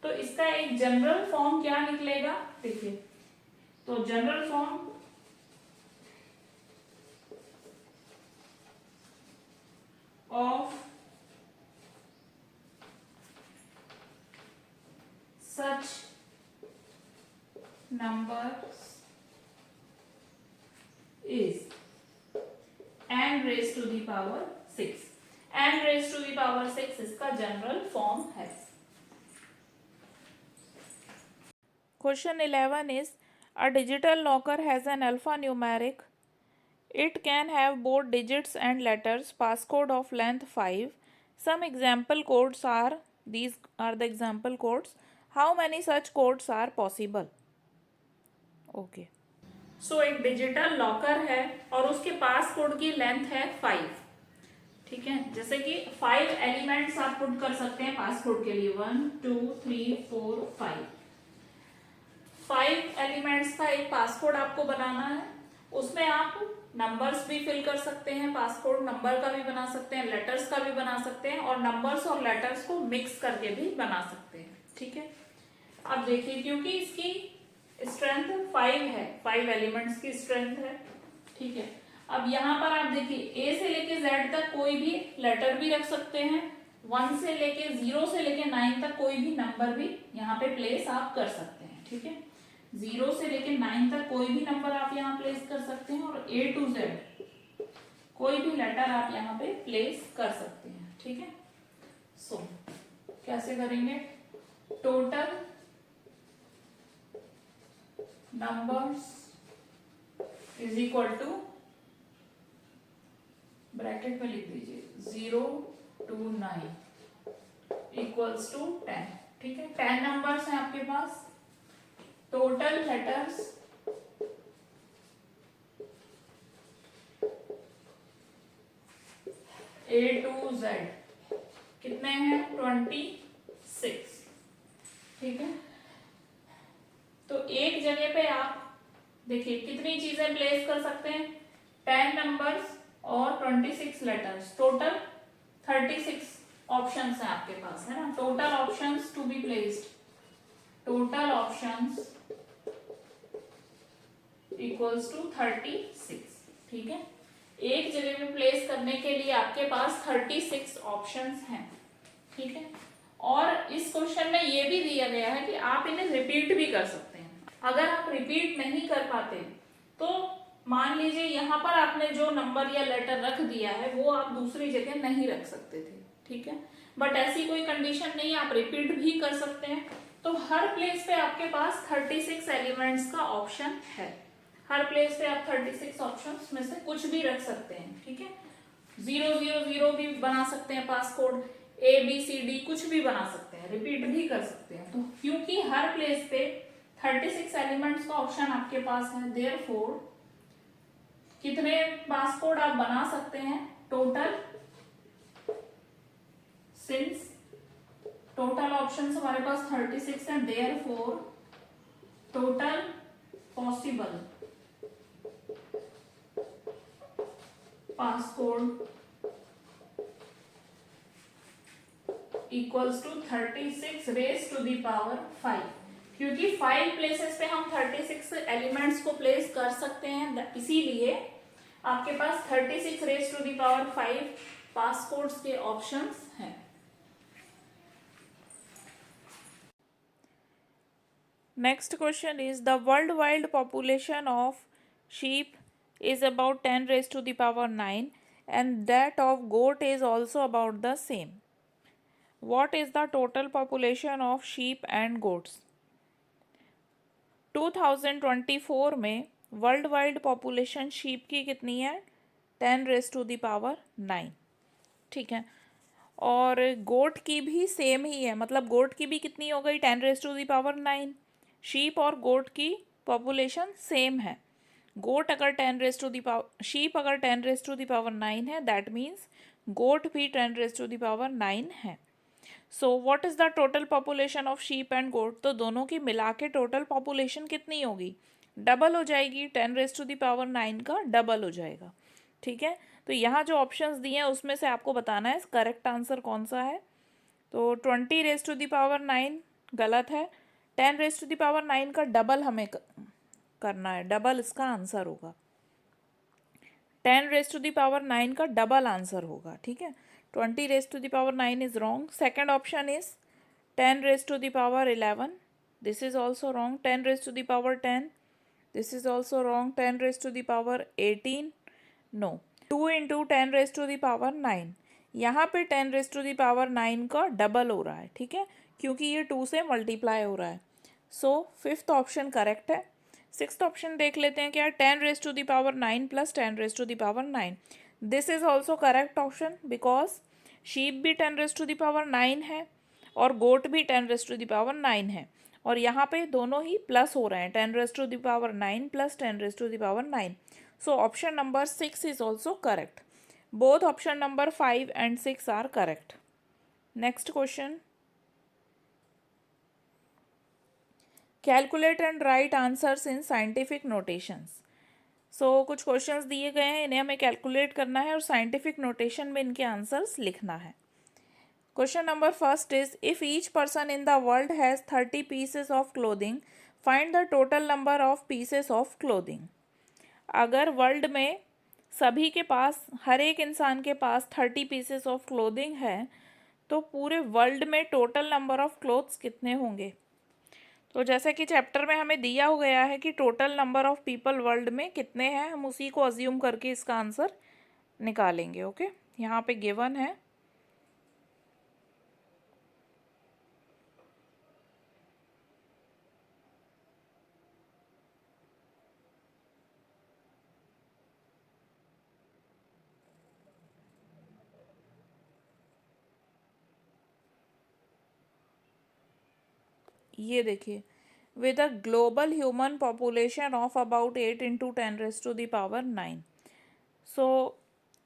तो इसका एक जनरल फॉर्म क्या निकलेगा? देखिए, तो general form of such numbers is n raised to the power 6। n raised to the power 6 इसका जनरल फॉर्म है। Question 11 is a digital locker has an alphanumeric. It can have both digits and letters, passcode of length 5. Some example codes are, these are the example codes. How many such codes are possible? Okay. सो एक digital locker है और उसके पास code की length है 5। ठीक है, जैसे कि 5 एलिमेंट्स आप पुट कर सकते हैं पासकोड के लिए, 1 2 3 4 5। 5 एलिमेंट्स का एक पासकोड आपको बनाना है। उसमें आप नंबर्स भी फिल कर सकते हैं, पासकोड नंबर का भी बना सकते हैं, लेटर्स का भी बना सकते हैं, और नंबर्स और लेटर्स को मिक्स करके भी बना सकते हैं। ठीक है, अब देखिए, क्योंकि इसकी स्ट्रेंथ 5 है, 5 एलिमेंट्स की स्ट्रेंथ है। ठीक है, अब यहाँ पर आप देखिए A से लेके Z तक कोई भी लेटर भी रख सकते हैं, 1 से लेके 0 से लेके 9 तक कोई भी नंबर भी यहाँ पे प्लेस आप कर सकते हैं। ठीक है, 0 से लेके 9 तक कोई भी नंबर आप यहाँ प्लेस कर सकते हैं, और A to Z कोई भी लेटर आप यहाँ पे प्लेस कर सकते हैं। ठीक है, सो कैसे करेंगे, total numbers is equal to, bracket में लिख दीजिए 0 to 9 इक्वल्स टू 10। ठीक है, 10 नंबर्स हैं आपके पास। Total letters A to Z कितने हैं, 26। ठीक है, तो एक जगह पे आप देखिए कितनी चीजें प्लेस कर सकते हैं, 10 नंबर्स और 26 लेटर्स, टोटल 36 ऑप्शंस हैं आपके पास, है ना। Total options to be placed, total options equals to 36। ठीक है, एक जगह पे प्लेस करने के लिए आपके पास 36 ऑप्शंस हैं। ठीक है, और इस क्वेश्चन में ये भी दिया गया है कि आप इन्हें रिपीट भी कर सकते हैं। अगर आप रिपीट नहीं कर पाते तो मान लीजिए यहाँ पर आपने जो नंबर या लेटर रख दिया है वो आप दूसरी जगह नहीं रख सकते थे। ठीक है, बट ऐसी कोई कंडीशन नहीं, आप रिपीट भी कर सकते हैं। तो हर प्लेस पे आपके पास 36 एलिमेंट्स का ऑप्शन है। हर प्लेस पे आप 36 ऑप्शंस में से कुछ भी रख सकते हैं। ठीक है, 0 0 0 भी बना सकते हैं पासकोड, ABCD कुछ भी बना सकते हैं, रिपीट भी कर सकते हैं। तो क्योंकि हर प्लेस पे 36 एलिमेंट्स का ऑप्शन आपके पास है, देयरफॉर कितने पासकोड आप बना सकते हैं, टोटल, सिंस टोटल ऑप्शंस हमारे पास 36 हैं, therefore total possible passcode equals to 36 raise to the power 5। क्योंकि 5 प्लेसेस पे हम 36 एलिमेंट्स को प्लेस कर सकते हैं, इसीलिए आपके पास 36 रेज टू द पावर 5 पासकोड्स के ऑप्शंस हैं। Next question is, the worldwide population of sheep is about 10 raised to the power 9 and that of goat is also about the same. What is the total population of sheep and goats? 2024 में world wide population sheep की कितनी है, 10 raise to the power 9। ठीक है, और goat की भी same ही है, मतलब गोट की भी कितनी हो गई, 10 raise to the power 9। Sheep और गोट की पॉपुलेशन सेम है। गोट अगर 10 raise to the power, sheep अगर 10 रेज टू द पावर 9 है, दैट मीन्स गोट भी 10 रेज टू द पावर 9 है। So what is the total population of sheep and goat, तो दोनों की मिला के टोटल पॉपुलेशन कितनी होगी, डबल हो जाएगी, 10 रेज टू द पावर 9 का डबल हो जाएगा। ठीक है, तो यहाँ जो ऑप्शंस दिए हैं उसमें से आपको बताना है करेक्ट आंसर कौन सा है। तो 20 रेज टू द पावर 9 गलत है, 10 रेज टू द पावर 9 का डबल हमें करना है, डबल इसका आंसर होगा, 10 रेज टू द पावर 9 का डबल आंसर होगा। ठीक है, 20 raised to the power 9 is wrong. Second option is 10 raised to the power 11. This is also wrong. 10 raised to the power 10. This is also wrong. 10 raised to the power 18. No. 2 into 10 raised to the power 9. यहाँ पे 10 raised to the power 9 का double हो रहा है। ठीक है, क्योंकि ये 2 से मल्टीप्लाई हो रहा है। सो फिफ्थ ऑप्शन करेक्ट है। सिक्स्थ ऑप्शन देख लेते हैं क्या, 10 raised to the power 9 plus 10 raised to the power 9. This is also correct option because sheep भी 10 रेज टू द पावर 9 है और गोट भी 10 रेज टू द पावर 9 है, और यहाँ पे दोनों ही प्लस हो रहे हैं, 10⁻⁹ plus 10⁻⁹ so option number 6 is also correct. Both option number 5 and 6 are correct. Next question. Calculate and write answers in scientific notations. सो कुछ क्वेश्चंस दिए गए हैं, इन्हें हमें कैलकुलेट करना है और साइंटिफिक नोटेशन में इनके आंसर्स लिखना है. Question number first is if each person in the world has 30 pieces of clothing find the total number of pieces of clothing. अगर वर्ल्ड में सभी के पास, हर एक इंसान के पास 30 पीसेस ऑफ क्लोथिंग है तो पूरे वर्ल्ड में टोटल नंबर ऑफ क्लोथ्स कितने होंगे. तो जैसे कि चैप्टर में हमें दिया हो गया है कि total number of people world में कितने हैं, हम उसी को अज्यूम करके इसका आंसर निकालेंगे. ओके, यहाँ पे गिवन है. ये देखिए, with a global human population of about 8 into 10 raised to the power 9. So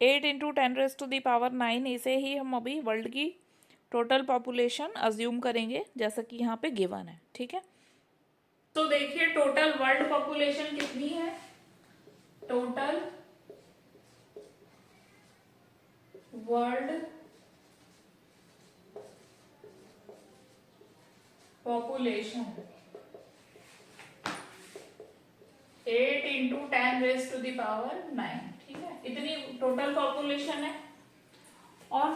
8 into 10 raised to the power 9 इसे ही हम अभी वर्ल्ड की टोटल पॉपुलेशन अज्यूम करेंगे जैसा कि यहाँ पे गिवन है. ठीक है, तो देखिए टोटल वर्ल्ड पॉपुलेशन कितनी है. Total world population 8 into 10 raise to the power 9. ठीक है, इतनी टोटल पॉपुलेशन है और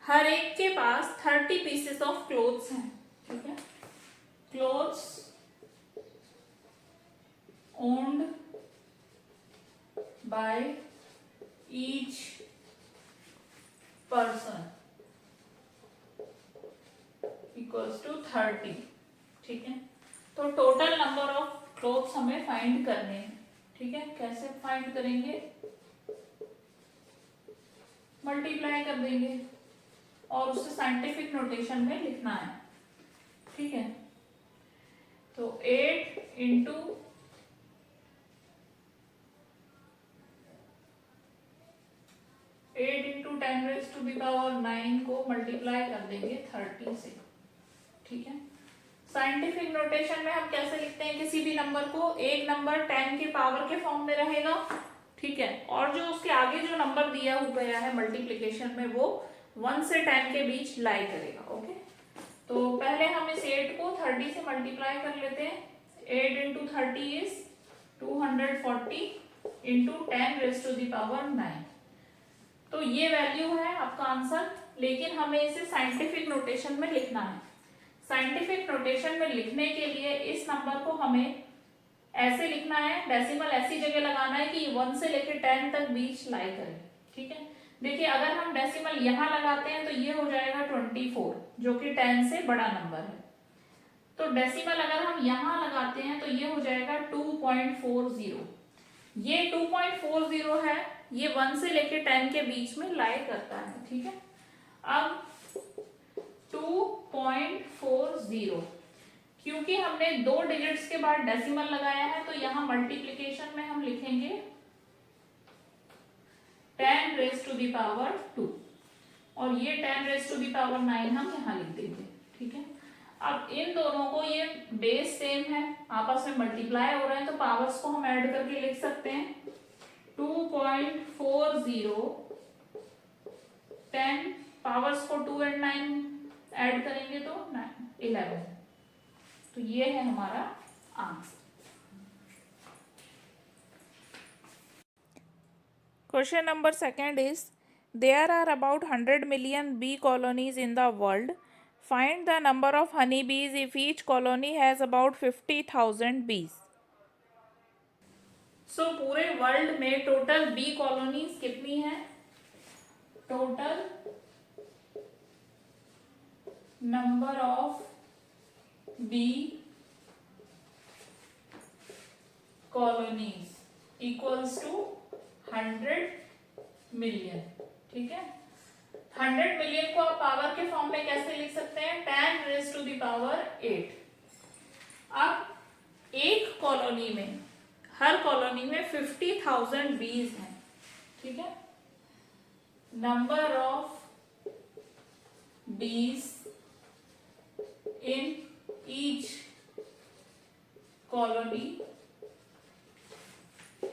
हर एक के पास 30 पीसेस ऑफ क्लोथ्स हैं. ठीक है, clothes owned by each person equals to 30. ठीक है, तो टोटल नंबर ऑफ क्लोथ्स हमें फाइंड करने हैं. ठीक है, कैसे फाइंड करेंगे, मल्टीप्लाई कर देंगे और उसे साइंटिफिक नोटेशन में लिखना है. ठीक है, तो 8 into 10 raise to the power 9 को मल्टीप्लाई कर देंगे 30 से. ठीक है, साइंटिफिक नोटेशन में हम कैसे लिखते हैं किसी भी नंबर को, एक नंबर 10 के पावर के फॉर्म में रहेगा. ठीक है, और जो उसके आगे जो नंबर दिया हुआ गया है मल्टीप्लिकेशन में वो 1 से 10 के बीच लाई करेगा. ओके, तो पहले हम इस 8 को 30 से मल्टीप्लाई कर लेते हैं. 8 into 30 is 240 into 10 raise to the power 9. तो ये वैल्यू है आपका आंसर, लेकिन हमें इसे साइंटिफिक नोटेशन में लिखना है. साइंटिफिक नोटेशन में लिखने के लिए इस नंबर को हमें ऐसे लिखना है, डेसिमल ऐसी जगह लगाना है कि 1 से लेकर 10 तक बीच लाई करे. ठीक है, देखिए अगर हम डेसिमल यहाँ लगाते हैं तो ये हो जाएगा 24 जो कि 10 से बड़ा नंबर है. तो डेसिमल अगर हम यहाँ लगाते हैं तो ये हो जाएगा 2.40. ये 2.40 है, ये 1 से लेकर 10 के बीच में लाई करता है. ठीक है, अब 2.40 क्योंकि हमने 2 डिजिट्स के बाद डेसिमल लगाया है तो यहाँ मल्टीप्लिकेशन में हम लिखेंगे 10 रेज टू द पावर 2 और ये 10 रेज टू द पावर 9 हम यहाँ लिख देंगे. ठीक है, अब इन दोनों को, ये बेस सेम है, आपस में मल्टीप्लाई हो रहे हैं तो पावर्स को हम ऐड करके लिख सकते हैं. 2.40 10 पावर्स को 2 और 9 ऐड करेंगे तो 11. तो ये है हमारा answer. Question number second is there are about 100 million bee colonies in the world. Find the number of honey bees if each colony has about 50,000 bees. So पूरे वर्ल्ड में टोटल बी कॉलोनीज कितनी है. Total number of bee colonies equals to 100 million. ठीक है, 100 million को आप power के form में कैसे लिख सकते हैं, 10 रेज टू द पावर 8. अब एक कॉलोनी में, हर कॉलोनी में 50,000 बीज हैं, ठीक है। Number of bees in each colony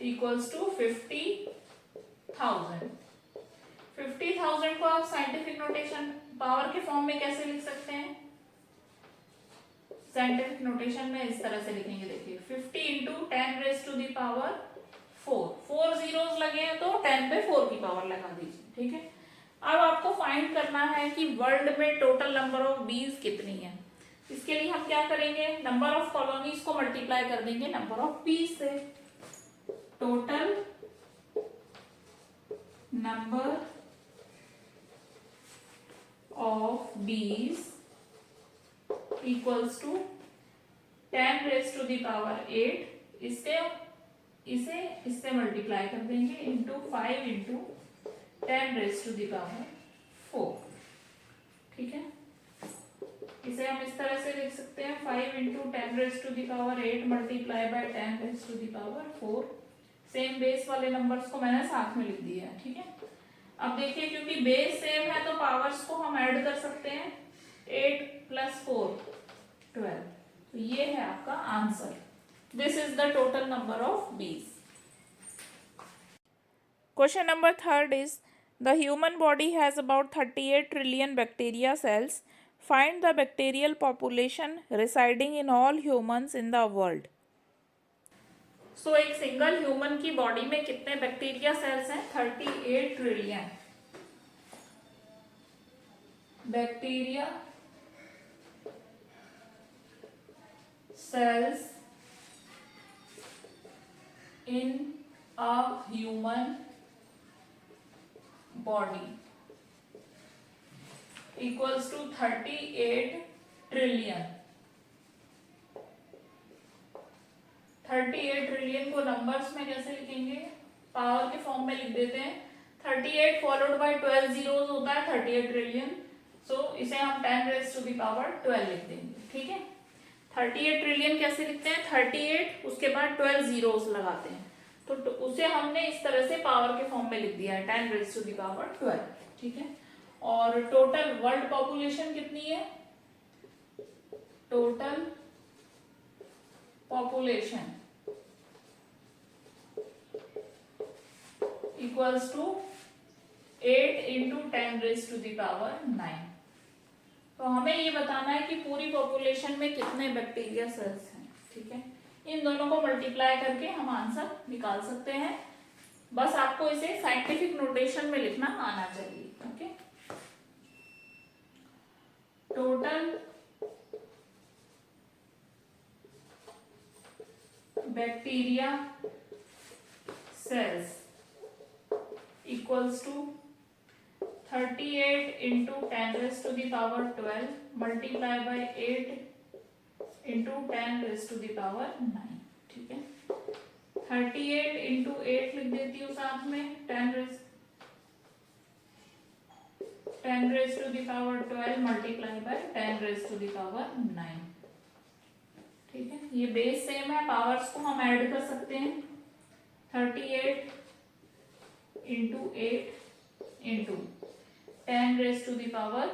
equals to 50,000। 50,000 को आप साइंटिफिक नोटेशन पावर के फॉर्म में कैसे लिख सकते हैं? साइंटिफिक नोटेशन में इस तरह से लिखेंगे, देखिए 50 into 10 raise to the power 4। 4 zeros लगे हैं तो 10 पे 4 की पावर लगा दीजिए, ठीक है। अब आपको फाइंड करना है कि वर्ल्ड में टोटल नंबर ऑफ बीज कितनी है। इसके लिए हम क्या करेंगे, नंबर ऑफ कॉलोनीज को मल्टीप्लाई कर देंगे नंबर ऑफ बीज से। Total number of bees equals to 10 raise to the power 8, इससे मल्टीप्लाई कर देंगे into 5 into 10 raise to the power 4, ठीक है। इसे हम इस तरह से लिख सकते हैं 5 into 10 raise to the power 8 multiply by 10 raise to the power 4। Same base वाले नंबर्स को मैंने साथ में लिख दिया है, ठीक है। अब देखिए क्योंकि बेस सेम है तो पावर्स को हम ऐड कर सकते हैं, 8 प्लस 4 12। तो ये है आपका answer. This is the total number of बीज। Question number 3 is the human body has about 38 trillion bacteria cells. Find the bacterial population residing in all humans in the world. सो एक single human की body में कितने bacteria cells हैं? 38 trillion bacteria cells in a human body equals to 38 trillion. 38 trillion को numbers में कैसे लिखेंगे? Power के फॉर्म में लिख देते हैं। 38 फॉलोड बाय 12 जीरोस होता है 38 ट्रिलियन। सो इसे हम 10 रेज टू दी पावर 12 लिख देंगे, ठीक है। 38 ट्रिलियन कैसे लिखते हैं? 38 उसके बाद 12 जीरोस लगाते हैं, तो उसे हमने इस तरह से पावर के फॉर्म में लिख दिया है 10 रेज टू दी पावर 12, ठीक है। और टोटल वर्ल्ड पॉपुलेशन कितनी है? Total population equals to 8 into 10 raise to the power 9। तो हमें ये बताना है कि पूरी पॉपुलेशन में कितने बैक्टीरिया सेल्स हैं, ठीक है। इन दोनों को मल्टीप्लाई करके हम आंसर निकाल सकते हैं। बस आपको इसे साइंटिफिक नोटेशन में लिखना आना चाहिए, okay. Total bacteria cells equals to 38 into 10 raise to the power 12 multiply by 8 into 10 raise to the power 9, ठीक है। 38 इंटू 8 लिख देती हूँ साथ में 10 raise to the power 12 multiply by 10 raise to the power 9, ठीक है। ये बेस सेम है, पावर्स को हम ऐड कर सकते हैं। 38 into 8 into 10 raise to the power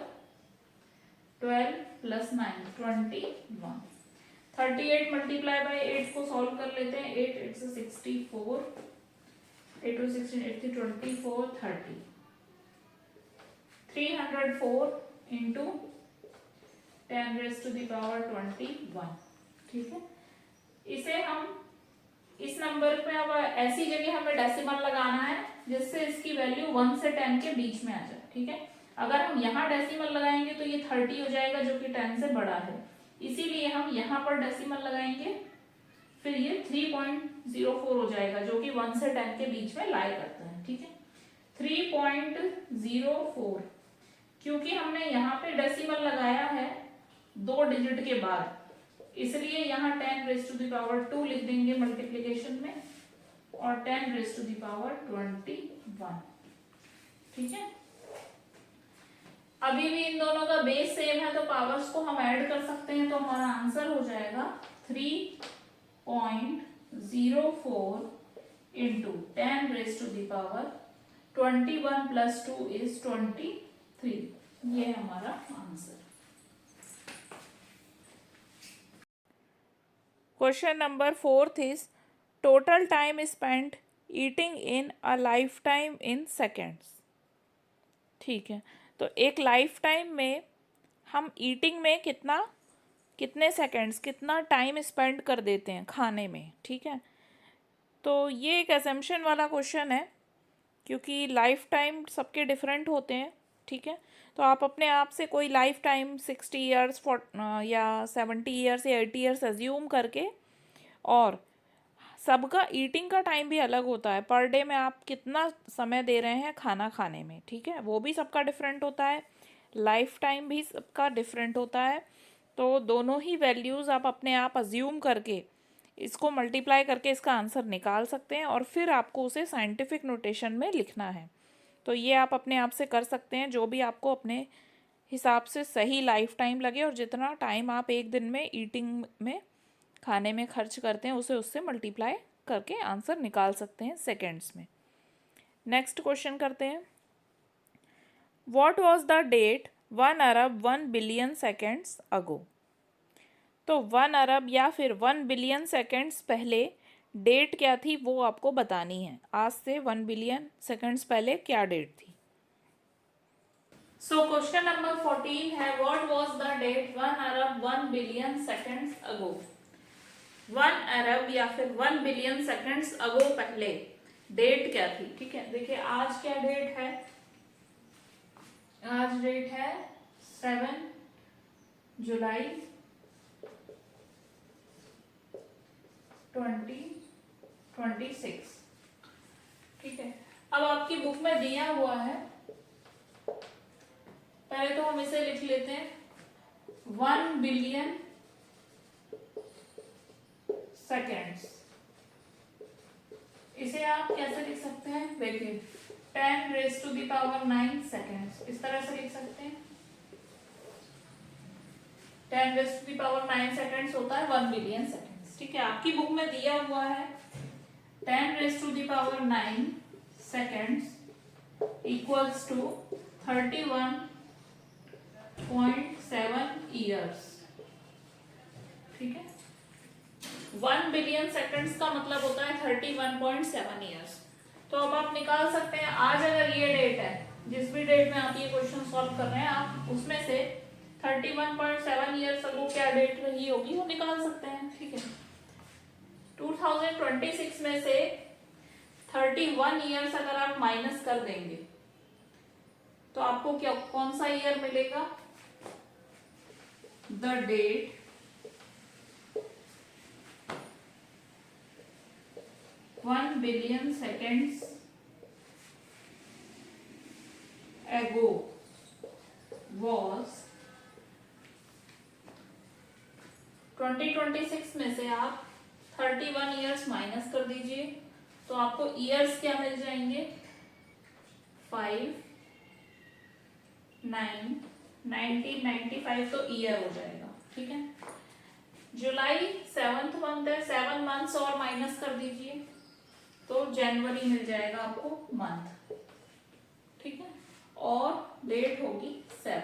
12 plus 9 21। 38 multiply by 8 को सॉल्व कर लेते हैं। 8 8 से 64, 8 to 16 8 से 24 30। 304 into 10 raise to the power 21, ठीक है। इसे हम इस नंबर पे अब ऐसी जगह हमें डेसिमल लगाना है जिससे इसकी वैल्यू 1 से 10 के बीच में आ जाए, ठीक है। अगर हम यहाँ डेसिमल लगाएंगे तो ये 30 हो जाएगा जो कि 10 से बड़ा है, इसीलिए हम यहाँ पर डेसिमल लगाएंगे, फिर ये 3.04 हो जाएगा जो कि 1 से 10 के बीच में लाई करता है, ठीक है। 3.04 क्योंकि हमने यहाँ पे डेसिमल लगाया है 2 डिजिट के बाद, इसलिए यहाँ 10 रेज टू दी पावर 2 लिख देंगे मल्टीप्लिकेशन में और 10 रेज टू दी पावर 21, ठीक है। अभी भी इन दोनों का बेस सेम है तो पावर्स को हम ऐड कर सकते हैं, तो हमारा आंसर हो जाएगा 3.04 into 10 raise to the power 21 plus 2 is 23। ये हमारा answer. Question number 4 is total time spent eating in a lifetime in seconds. ठीक है, तो एक लाइफ टाइम में हम ईटिंग में कितने सेकंड्स, कितना टाइम स्पेंड कर देते हैं खाने में। ठीक है, तो ये एक असम्पशन वाला क्वेश्चन है क्योंकि लाइफ टाइम सबके डिफरेंट होते हैं। ठीक है, तो आप अपने आप से कोई लाइफ टाइम 60 ईयर्स या 70 ईयर्स या 80 ईयर्स एज्यूम करके, और सबका ईटिंग का टाइम भी अलग होता है, पर डे में आप कितना समय दे रहे हैं खाना खाने में। ठीक है, वो भी सबका डिफरेंट होता है, लाइफ टाइम भी सबका डिफरेंट होता है। तो दोनों ही वैल्यूज़ आप अपने आप अज्यूम करके इसको मल्टीप्लाई करके इसका आंसर निकाल सकते हैं, और फिर आपको उसे साइंटिफिक नोटेशन में लिखना है। तो ये आप अपने आप से कर सकते हैं, जो भी आपको अपने हिसाब से सही लाइफ टाइम लगे, और जितना टाइम आप एक दिन में ईटिंग में खाने में खर्च करते हैं उसे उससे मल्टीप्लाई करके आंसर निकाल सकते हैं सेकेंड्स में। नेक्स्ट क्वेश्चन करते हैं। व्हाट वाज द डेट 1 अरब 1 बिलियन सेकेंड्स अगो। तो 1 अरब या फिर 1 बिलियन सेकेंड्स पहले डेट क्या थी वो आपको बतानी है। आज से 1 बिलियन सेकेंड्स पहले क्या डेट थी। सो क्वेश्चन नंबर 14 है व्हाट वाज द डेट 1 अरब 1 बिलियन सेकेंड्स अगो। 1 अरब या फिर 1 बिलियन सेकेंड्स अगो पहले डेट क्या थी। ठीक है, देखिए आज क्या डेट है, आज डेट है 7 जुलाई 2026। ठीक है, अब आपकी बुक में दिया हुआ है, पहले तो हम इसे लिख लेते हैं 1 बिलियन सेकेंड्स। इसे आप कैसे लिख सकते हैं, देखिए 10 raise to the power 9 seconds, इस तरह से लिख सकते हैं। 10 raise to the power 9 seconds होता है 1 बिलियन सेकेंड्स। ठीक है, आपकी बुक में दिया हुआ है 10 raise to the power 9 seconds equals to 31.7 years. ठीक है, 1 बिलियन सेकंड्स का मतलब होता है 31.7 ईयर्स। तो अब आप निकाल सकते हैं, आज अगर ये डेट है, जिस भी डेट में आप ये क्वेश्चन सॉल्व कर रहे हैं, आप उसमें से 31.7 ईयर्स अगो क्या डेट रही होगी वो निकाल सकते हैं। ठीक है, 2026 में से 31 ईयर्स अगर आप माइनस कर देंगे तो आपको क्या कौन सा ईयर मिलेगा, the date one billion seconds ago was. 2026 में से आप 31 ईयर्स माइनस कर दीजिए तो आपको ईयर्स क्या मिल जाएंगे, 5 9 1995 तो ईयर हो जाएगा। ठीक है, जुलाई 7th मंथ है, 7 मंथ्स और माइनस कर दीजिए तो जनवरी मिल जाएगा आपको मंथ। ठीक है, और डेट होगी 7।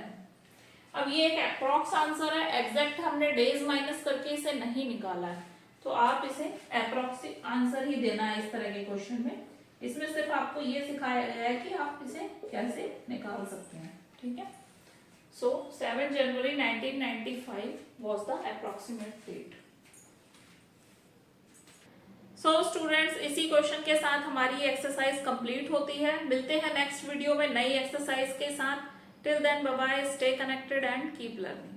अब ये एक अप्रॉक्स आंसर है, एग्जैक्ट हमने डेज माइनस करके इसे नहीं निकाला है, तो आप इसे अप्रॉक्स आंसर ही देना है इस तरह के क्वेश्चन में। इसमें सिर्फ आपको ये सिखाया गया है कि आप इसे कैसे निकाल सकते हैं। ठीक है, सो 7 जनवरी 1995 was the approximate date. So students, इसी क्वेश्चन के साथ हमारी एक्सरसाइज कंप्लीट होती है। मिलते हैं नेक्स्ट वीडियो में नई एक्सरसाइज के साथ। Till then bye bye, stay connected and keep learning.